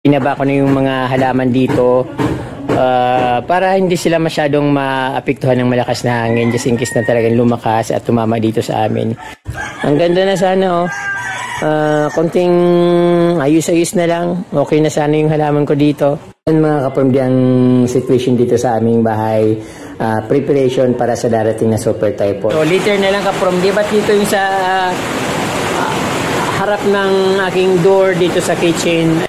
Binaba ko na yung mga halaman dito para hindi sila masyadong maapektuhan ng malakas na hangin just in case na talagang lumakas at tumama dito sa amin. Ang ganda na sana oh. Konting ayos-ayos na lang. Okay na sana yung halaman ko dito. Mga kapamilya, ang situation dito sa aming bahay, preparation para sa darating na super typhoon. So later na lang kapamilya, ba't dito yung sa harap ng aking door dito sa kitchen.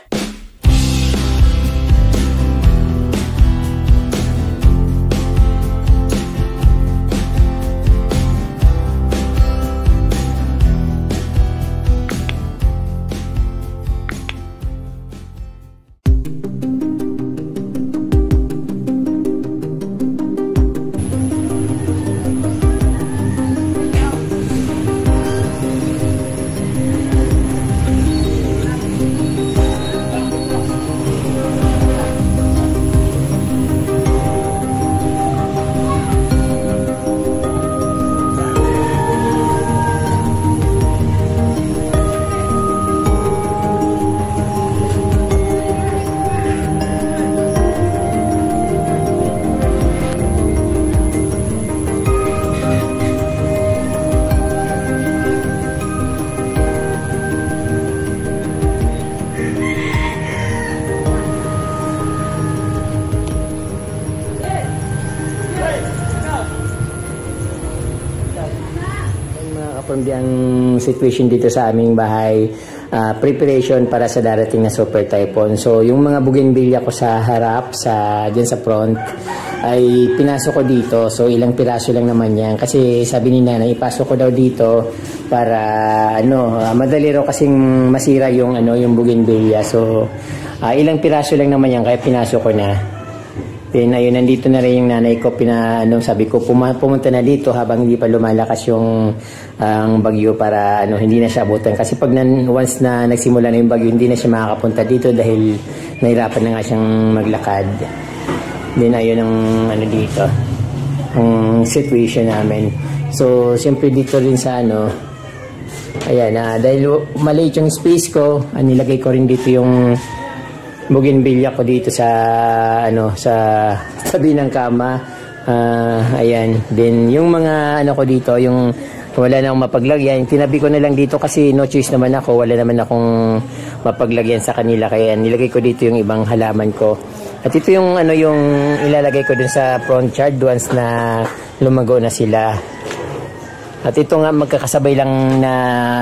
Ang situation dito sa aming bahay, preparation para sa darating na super typhoon. So yung mga bougainvillea ko sa harap, dyan sa front, ay pinasok ko dito. So ilang piraso lang naman yan kasi sabi ni nanay ipasok ko daw dito para madali raw kasing masira yung bougainvillea. So ilang piraso lang naman yan kaya pinasok ko na. Then ayun, nandito na rin yung nanay ko, sabi ko pumunta na dito habang hindi pa lumalakas yung ang bagyo para hindi na siya abutan. Kasi pag once na nagsimula na yung bagyo, hindi na siya makakapunta dito dahil nahirapan na nga siyang maglakad. Then ayun ang dito, ang situation namin. So siyempre dito rin sa ayan, dahil maliit yung space ko, nilagay ko rin dito yung bougainvillea ko dito sa sa tabi ng kama. Ayan, then yung mga ko dito, yung wala na akong mapaglagyan, tinabi ko na lang dito kasi no choice naman ako, wala naman akong mapaglagyan sa kanila kaya nilagay ko dito yung ibang halaman ko. At ito yung yung ilalagay ko dun sa front yard once na lumago na sila. At ito nga magkakasabay lang na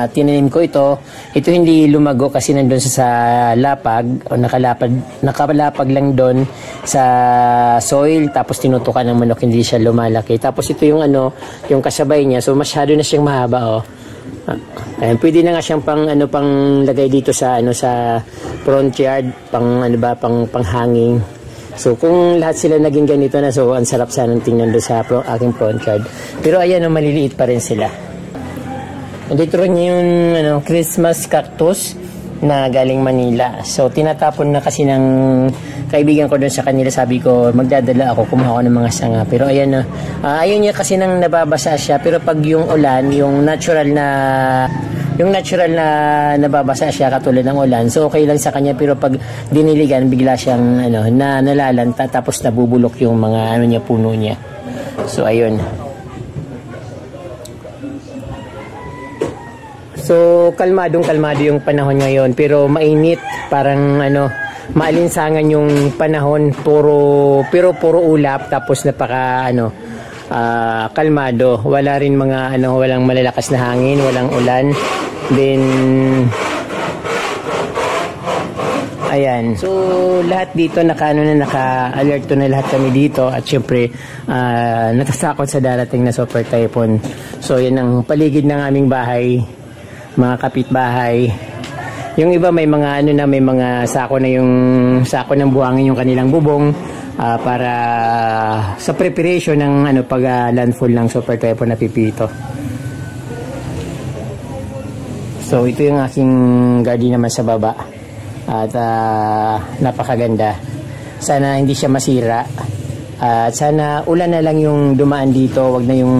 tinanim ko ito. Ito hindi lumago kasi nandun sa lapag o nakalapag lang doon sa soil tapos tinutukan ng manok, hindi siya lumalaki. Tapos ito yung yung kasabay niya. So masyado na siyang mahaba Ayan, pwede na nga siyang pang lagay dito sa sa front yard, pang hanging. So kung lahat sila naging ganito na, so ang sarap sanang tingnan doon sa aking front yard. Pero ayan, maliliit pa rin sila. Dito rin yung Christmas cactus na galing Manila. So tinatapon na kasi ng kaibigan ko doon sa kanila. Sabi ko magdadala ako, kumuha ko ng mga sanga. Pero ayan ayaw niya kasi nang nababasa siya. Pero pag yung ulan, yung natural na nababasa siya katulad ng ulan, so okay lang sa kanya. Pero pag diniligan, bigla siyang nalalanta tapos nabubulok yung mga puno niya. So ayun. So kalmado yung panahon ngayon, pero mainit, parang maalinsangan yung panahon, puro ulap, tapos napaka kalmado. Wala rin mga walang malalakas na hangin, walang ulan. Then ayan. So lahat dito naka-alert na lahat kami dito at syempre natasakot sa darating na super typhoon. So yan ang paligid ng aming bahay, mga kapitbahay. Yung iba may mga may mga sako ng buhangin yung kanilang bubong para sa preparation ng pag landfall ng super typhoon na Pipito. So ito yung aking garden naman sa baba at napakaganda. Sana hindi siya masira at sana ulan na lang yung dumaan dito, wag na yung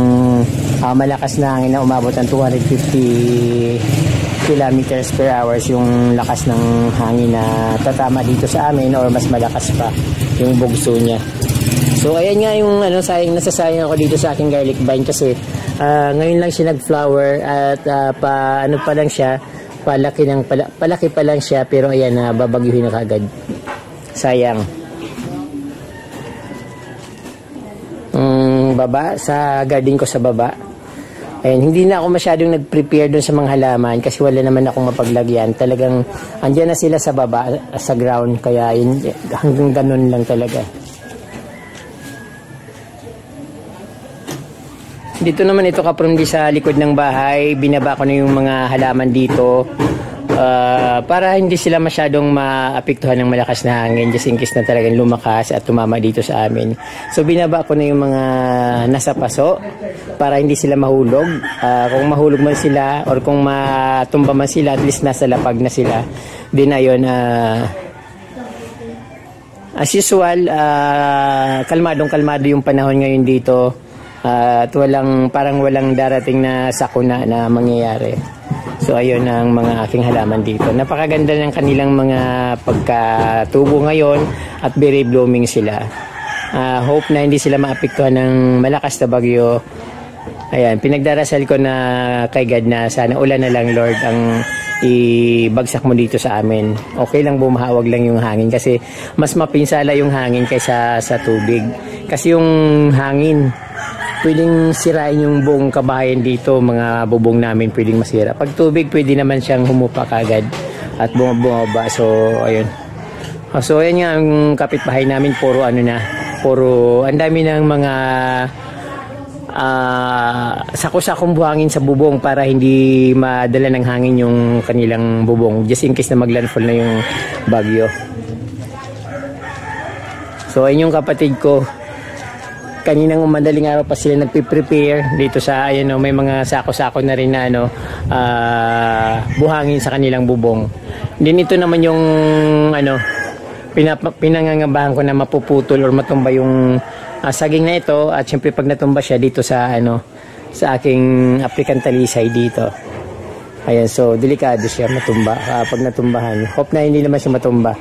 malakas na hangin na umabot ng 250 kilometers per hours yung lakas ng hangin na tatama dito sa amin, or mas malakas pa yung bugso niya. So ayan nga yung nasasayang ako dito sa aking garlic vine kasi ngayon lang siya nag-flower at pa lang siya, palaki pa lang siya, pero ayan babagyuhin na kagad. Sayang. Baba sa garden ko sa baba. Ayan, hindi na ako masyadong nag-prepare doon sa mga halaman kasi wala naman akong mapaglagyan. Talagang andyan na sila sa baba, sa ground, kaya yun, hanggang ganun lang talaga. Dito naman ito kaprundi sa likod ng bahay, binaba ko na yung mga halaman dito para hindi sila masyadong maapektuhan ng malakas na hangin, just in case na talagang lumakas at tumama dito sa amin. So binaba ko na yung mga nasa paso para hindi sila mahulog. Kung mahulog man sila or kung matumba man sila, at least nasa lapag na sila. Din ayun, as usual, kalmadong-kalmado yung panahon ngayon dito. At parang walang darating na sakuna na mangyayari. So ayun ang mga aking halaman dito. Napakaganda ng kanilang mga pagkatubo ngayon at very blooming sila. Hope na hindi sila maapektuhan ng malakas na bagyo. Ayan, pinagdarasal ko na kay God na sana ulan na lang, Lord, ang ibagsak mo dito sa amin. Okay lang bumahawag lang yung hangin kasi mas mapinsala yung hangin kaysa sa tubig. Kasi yung hangin pwedeng sirain yung buong kabahayan dito, mga bubong namin pwedeng masira. Pag tubig, pwede naman siyang humupa kagad at bumaba. So, ayun. So, ayan nga ang kapitbahay namin, puro ang dami ng mga sako-sakong buhangin sa bubong para hindi madala ng hangin yung kanilang bubong, just in case na maglandfall na yung bagyo. So, ayun yung kapatid ko. Kaninang madaling araw pa sila nagpe-prepare dito sa may mga sako-sako na rin na buhangin sa kanilang bubong. Din ito naman yung pinangangabahan ko na mapuputol or matumba yung saging na ito, at syempre pag natumba siya dito sa sa aking African talisay dito. Ayan, so delikado siya matumba pag natumbahan. Hope na hindi naman siya matumba.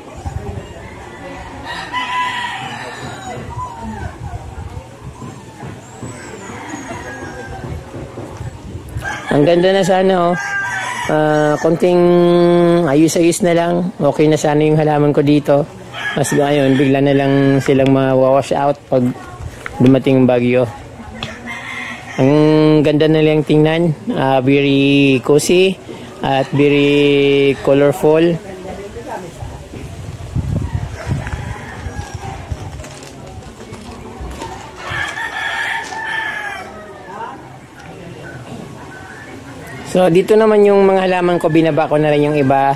Ang ganda na sana konting ayos-ayos na lang, okay na sana yung halaman ko dito. Mas ngayon bigla na lang silang ma-wash out pag dumating yung bagyo. Ang ganda na lang tingnan, very cozy at very colorful. So dito naman yung mga halaman ko, binaba ko na rin yung iba.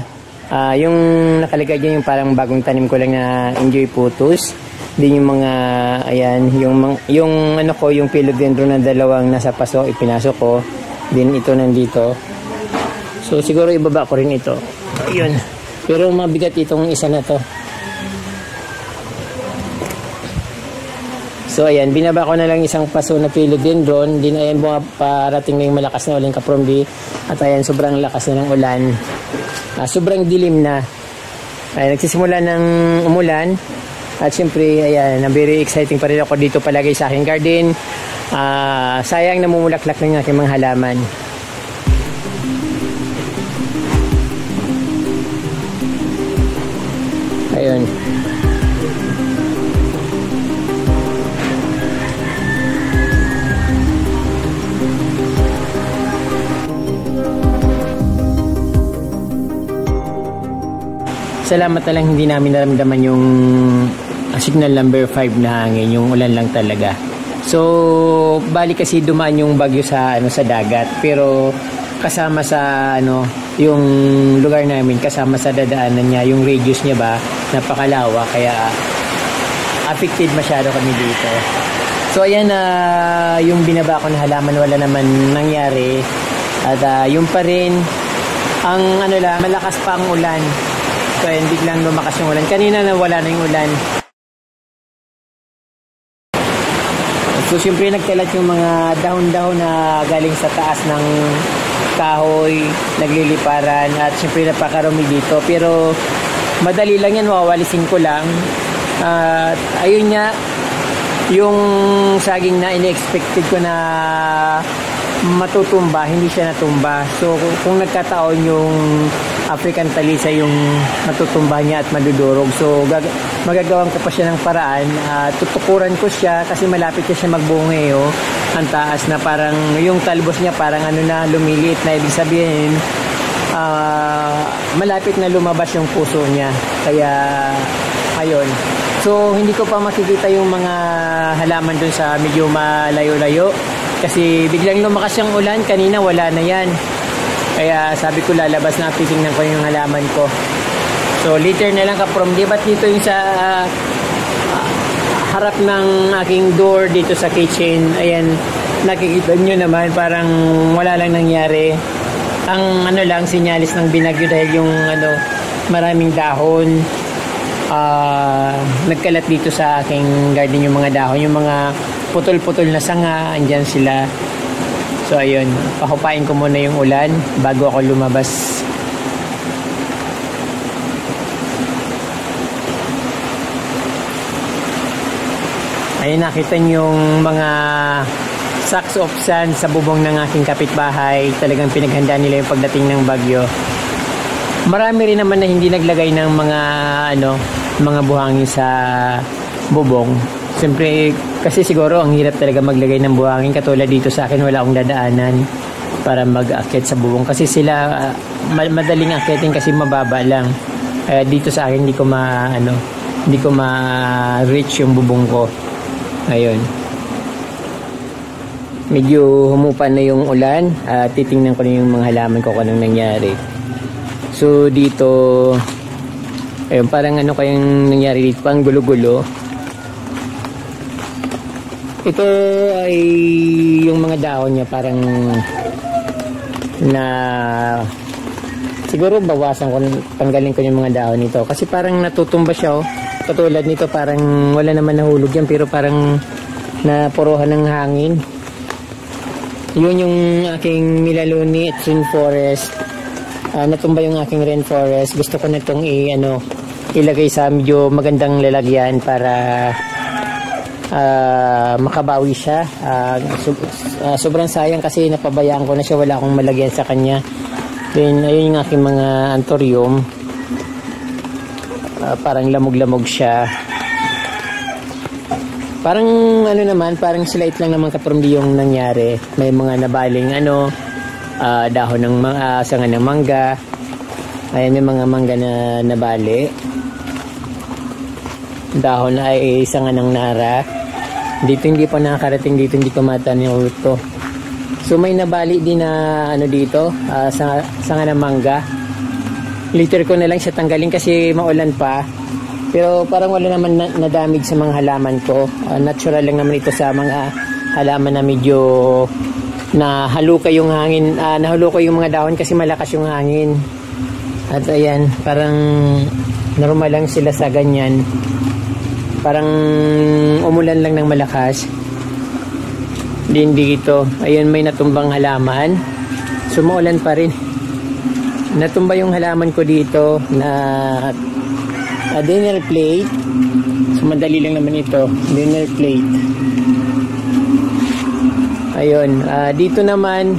Yung nakalagay dyan yung parang bagong tanim ko lang na Enjoy Putus. Din yung mga ayan, yung yung philodendron na dalawang nasa paso, ipinasok ko. Din ito nandito. So siguro ibaba ko rin ito. Ayun. Pero mabigat itong isa na to. So ayan, binaba ko na lang isang paso na philodendron. Din ayan, parating na yung malakas na ulan kapromdi. At ayan, sobrang lakas na ng ulan. Sobrang dilim na. Ayan, nagsisimula ng umulan. At syempre, ayan, very exciting pa rin ako dito palagay sa aking garden. Sayang namumulaklak ng aking mga halaman. Ayun. Salamat na lang hindi namin naramdaman yung signal number 5 na hangin, yung ulan lang talaga. So, bali kasi dumaan yung bagyo sa sa dagat, pero kasama sa yung lugar namin, kasama sa dadaanan niya, yung radius niya ba, napakalawa, kaya affected masyado kami dito. So, ayan yung binaba ko na halaman, wala naman nangyari. At yung pa rin, ang malakas pa ang ulan. So, ayan, biglang lumakas yung ulan. Kanina nawala na yung ulan. So, siyempre nagkalat yung mga dahon-dahon na galing sa taas ng kahoy, nagliliparan at syempre napakarumi dito. Pero madali lang yan, mawawalisin ko lang. At ayun nga, yung saging na in-expected ko na matutumba, hindi siya natumba. So kung nagkataon yung African Talisa yung matutumba niya at madudurog, so magagawan ko pa siya ng paraan. Tutukuran ko siya kasi malapit na siya magbunga oh. Ang taas na, parang yung talbos niya parang ano na, lumiliit na, ibig sabihin malapit na lumabas yung puso niya. Kaya ayun, so hindi ko pa makikita yung mga halaman dun sa medyo malayo-layo kasi biglang lumakas yung ulan. Kanina wala na yan, kaya sabi ko lalabas na, titingnan ko yung halaman ko. So later na lang kaprom, di ba't dito yung sa harap ng aking door dito sa kitchen, ayan, nakikita nyo naman parang wala lang nangyari. Ang ano lang, sinyalis ng binagyo dahil yung ano, maraming dahon nagkalat dito sa aking garden, yung mga dahon, yung mga putol-putol na sanga, andyan sila. So ayun, pahupain ko muna yung ulan bago ako lumabas. Ayun, nakita niyo yung mga sacks of sand sa bubong ng aking kapitbahay. Talagang pinaghanda nila yung pagdating ng bagyo. Marami rin naman na hindi naglagay ng mga mga buhangin sa bubong. Siyempre kasi siguro ang hirap talaga maglagay ng buhangin. Katulad dito sa akin, wala akong dadaanan para mag-akyat sa bubong kasi sila madaling akyatin kasi mababa lang. Dito sa akin hindi ko ma-reach yung bubong ko. Ayun, medyo humupa na yung ulan. Titingnan ko na yung mga halaman ko kung anong nangyari. So dito, ayun, parang ano kayang nangyari dito, pang gulo-gulo. Ito ay yung mga dahon niya parang na siguro bawasan ko, tanggalin ko yung mga dahon nito kasi parang natutumba siya oh. Katulad nito parang wala naman nahulog yan pero parang napuruhan ng hangin. Yun yung aking Milaloni at rainforest. Natumba yung aking rainforest. Gusto ko na itong ilagay sa medyo magandang lalagyan para makabawi siya. Sobrang sayang kasi napabayaan ko na siya, wala akong malagyan sa kanya. Then ayun yung aking mga anthurium. Parang lamog-lamog siya. Parang parang slight lang naman kapurumdi yung nangyari. May mga nabaling dahon ng sanga ng mangga. Ayan, may mga mangga na nabali. Dahon ay sanga ng nara. Dito hindi pa nakakarating, dito hindi ko matanaw ito. So may nabali din na dito, sanga ng mangga. Later ko na lang siya tanggalin kasi maulan pa. Pero parang wala naman na-damage sa mga halaman ko. Natural lang naman ito sa mga halaman na medyo nahalukay yung hangin. Nahalukay yung mga dahon kasi malakas yung hangin. At ayan, parang normal lang sila sa ganyan. Parang umulan lang ng malakas. Din dito. Ayun, may natumbang halaman. So maulan pa rin. Natumba yung halaman ko dito na dinner plate. So madali lang naman ito, dinner plate. Ayun, dito naman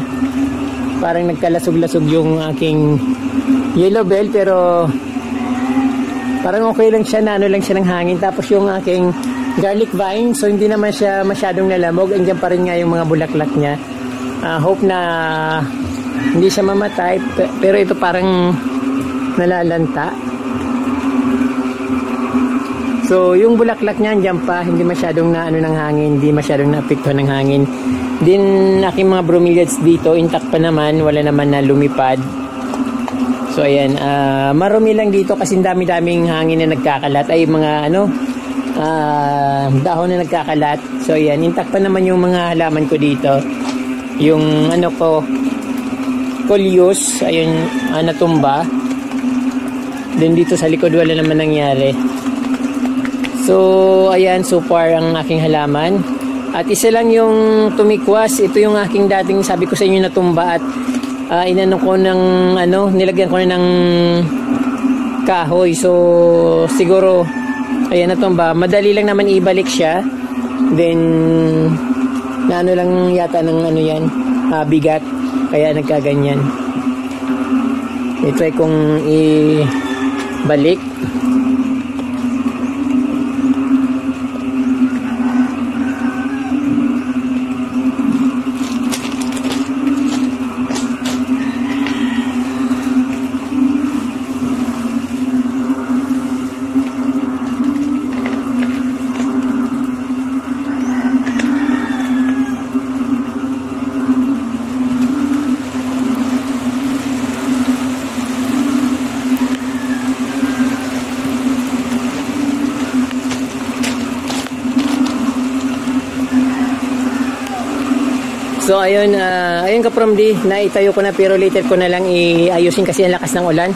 parang nagkalasog-lasog yung aking yellow bell pero parang okay lang siya, lang siya ng hangin. Tapos yung aking garlic vine, so hindi naman siya masyadong nalamog. Andiyan pa rin nga yung mga bulaklak niya. Hope na hindi siya mamatay, pero ito parang nalalanta. So yung bulaklak niya andyan pa, hindi masyadong ng hangin, hindi masyadong naapektuhan ng hangin. Din aking mga bromeliads dito intact pa naman, wala naman na lumipad. So ayan, marumi lang dito kasi dami-daming hangin na nagkakalat, ay mga dahon na nagkakalat. So ayan, intact pa naman yung mga halaman ko dito. Yung Coleus, ayun, natumba. Then dito sa likod wala naman nangyari. So ayan, so far ang aking halaman. At isa lang yung tumikwas. Ito yung aking dating sabi ko sa inyo natumba at inano ko ng nilagyan ko na ng kahoy. So siguro ayan na tumba. Madali lang naman ibalik siya. Then naano lang yata ng yan, bigat. Kaya nagkaganyan. I-try kong ibalik. So ayun, ayun ka-from D, naitayo ko na pero later ko na lang iayusin kasi ang lakas ng ulan.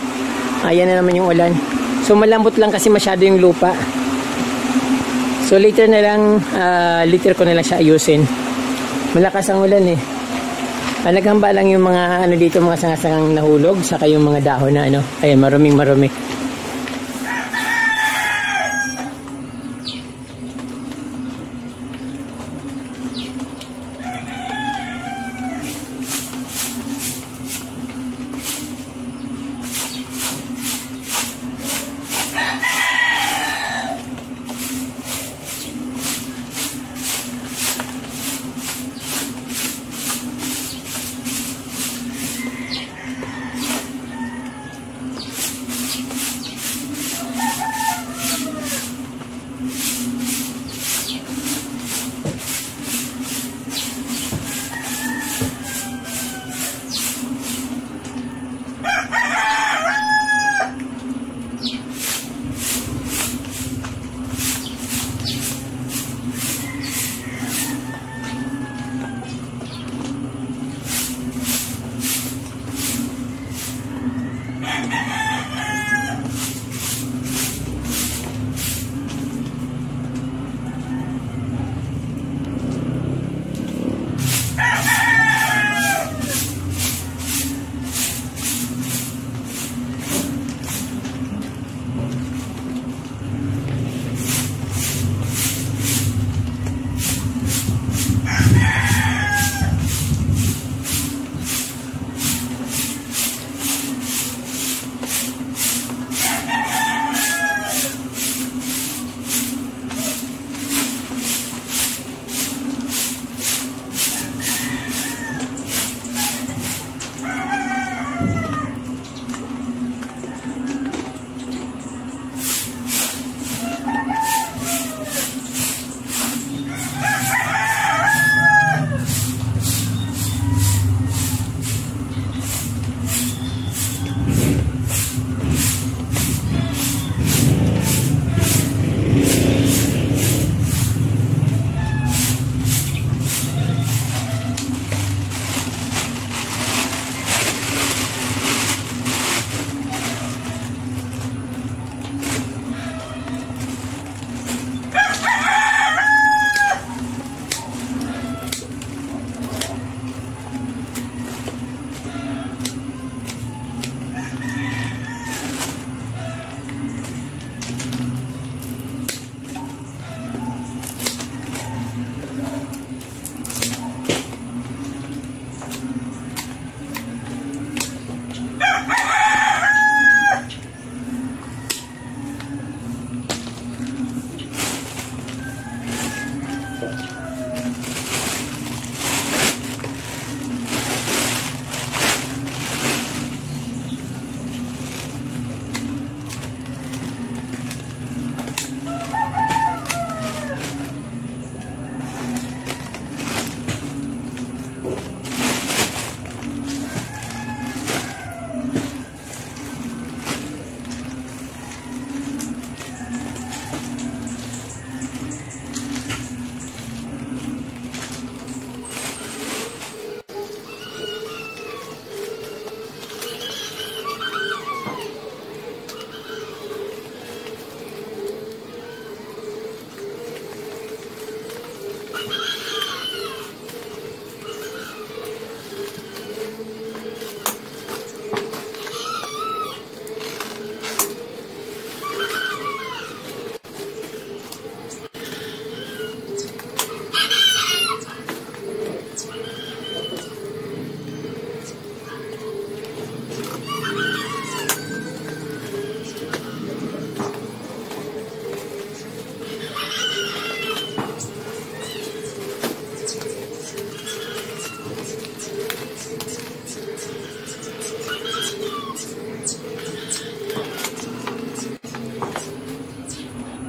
Ayan na naman yung ulan. So malambot lang kasi masyado yung lupa. So later na lang, later ko na lang siya ayusin. Malakas ang ulan eh. Naghamba lang yung mga dito, mga sangasangang nahulog, saka yung mga dahon na ayan, maruming-marumi.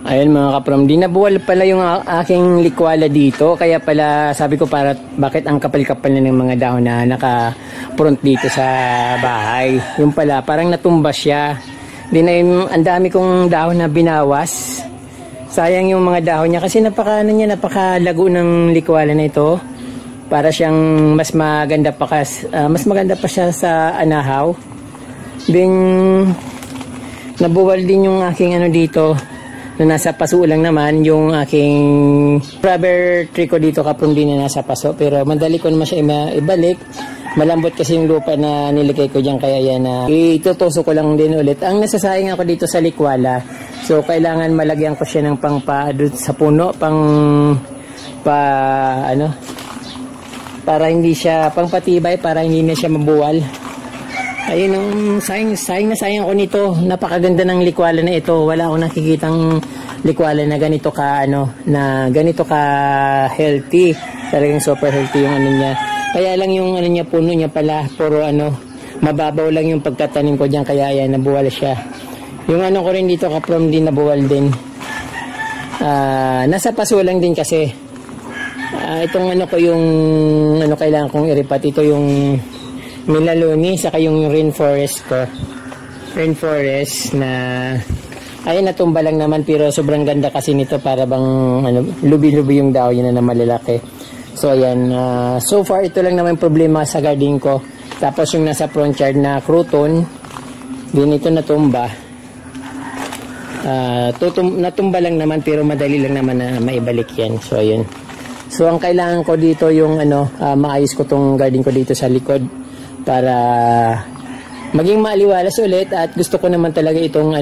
Ayun mga kaprom, di nabuwal pala yung aking likwala dito. Kaya pala sabi ko bakit ang kapal-kapal na ng mga dahon na naka-front dito sa bahay. Yung pala, parang natumba siya. Ang dami kong dahon na binawas. Sayang yung mga dahon niya kasi napakalago ng likwala na ito. Para siyang mas maganda pa siya sa anahaw. Then nabuwal din yung aking dito. Na nasa paso lang naman yung aking rubber tree ko dito kaprom din na nasa paso, pero madali ko naman siya ibalik. Malambot kasi yung lupa na nilagay ko dyan, kaya yan na itutuso ko lang din ulit. Ang nasasayang ako dito sa likwala, so kailangan malagyan ko siya ng sa puno, para hindi siya pangpatibay, para hindi na siya mabuwal. Ayun, sayang ako nito. Napakaganda ng likwala na ito. Wala akong nakikitang likwala na ganito ka healthy. Talagang super healthy yung niya. Kaya lang yung niya, puno niya pala, puro mababaw lang yung pagtatanim ko diyan, kaya yan nabuwal siya. Yung ko rin dito kaprom din nabuwal din. Nasa paso lang din kasi. Itong ko yung kailangan kong iripat, ito yung Melaloni, saka yung rainforest ko. Rainforest na ayun, natumba lang naman, pero sobrang ganda kasi nito, para bang lubi-lubi yung dahon yun na malalaki. So ayan, so far ito lang naman problema sa garden ko. Tapos yung nasa front yard na crouton, din ito natumba. Natumba lang naman, pero madali lang naman na maibalik yan. So ayun. So ang kailangan ko dito yung maayos ko tong garden ko dito sa likod, para maging maaliwalas ulit. At gusto ko naman talaga itong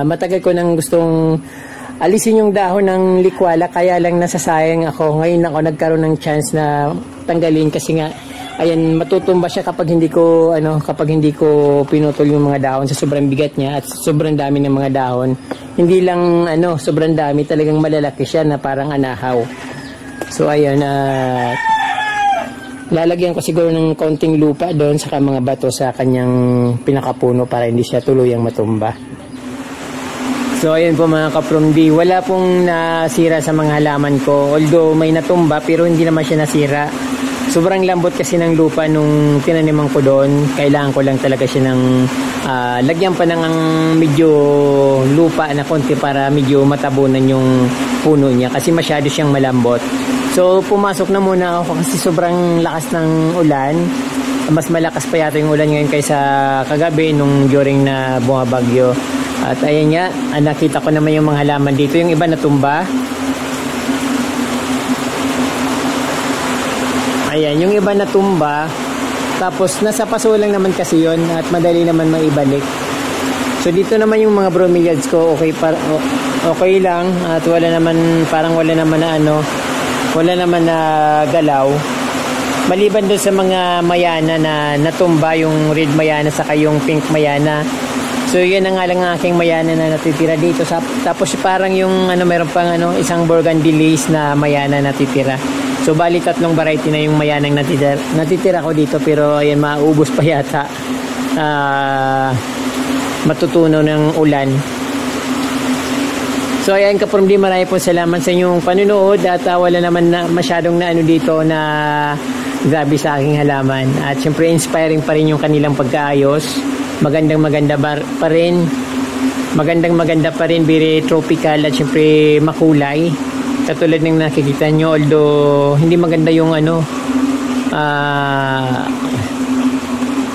matagal ko nang gustong alisin yung dahon ng likwala, kaya lang nasasayang ako. Ngayon ako nagkaroon ng chance na tanggalin, kasi nga ayan, matutumba siya kapag hindi ko pinutol yung mga dahon sa sobrang bigat niya at sobrang dami ng mga dahon. Hindi lang sobrang dami, talagang malalaki siya na parang anahaw. So ayun, lalagyan ko siguro ng konting lupa doon, saka mga bato sa kanyang pinakapuno para hindi siya tuluyang matumba. So ayun po mga kaprom, wala pong nasira sa mga halaman ko. Although may natumba, pero hindi naman siya nasira. Sobrang lambot kasi ng lupa nung tinaniman ko doon. Kailangan ko lang talaga siya ng lagyan pa ng medyo lupa na konti para medyo matabunan yung puno niya, kasi masyado siyang malambot. So pumasok na muna ako kasi sobrang lakas ng ulan. Mas malakas pa yata yung ulan ngayon kaysa kagabi nung during na bumabagyo. At ayan nga, nakita ko naman yung mga halaman dito. Yung iba natumba. Ayan, yung iba natumba. Tapos nasa paso lang naman kasi yon at madali naman maibalik. So dito naman yung mga bromeliads ko, okay lang at wala naman na galaw. Maliban doon sa mga mayana na natumba, yung red mayana saka yung pink mayana. So yun na nga lang ang aking mayana na natitira dito. Tapos parang yung meron pang isang burgundy lace na mayana natitira. So bali 3 variety na yung mayanang natitira ko dito, pero ayan, maubos pa yata. Matutunaw ng ulan. So ayan kaprom, marami po salamat sa inyong panunood at wala naman na masyadong dito na grabe sa aking halaman. At syempre inspiring pa rin yung kanilang pagkaayos. Magandang maganda pa rin, very tropical at syempre makulay. Katulad ng nakikita nyo, although hindi maganda yung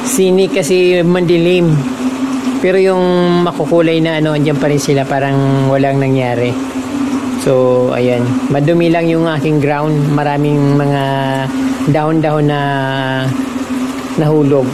sinig kasi mandilim. Pero yung makukulay na andyan pa rin sila, parang walang nangyari. So, ayan. Madumi lang yung aking ground. Maraming mga dahon-dahon na nahulog.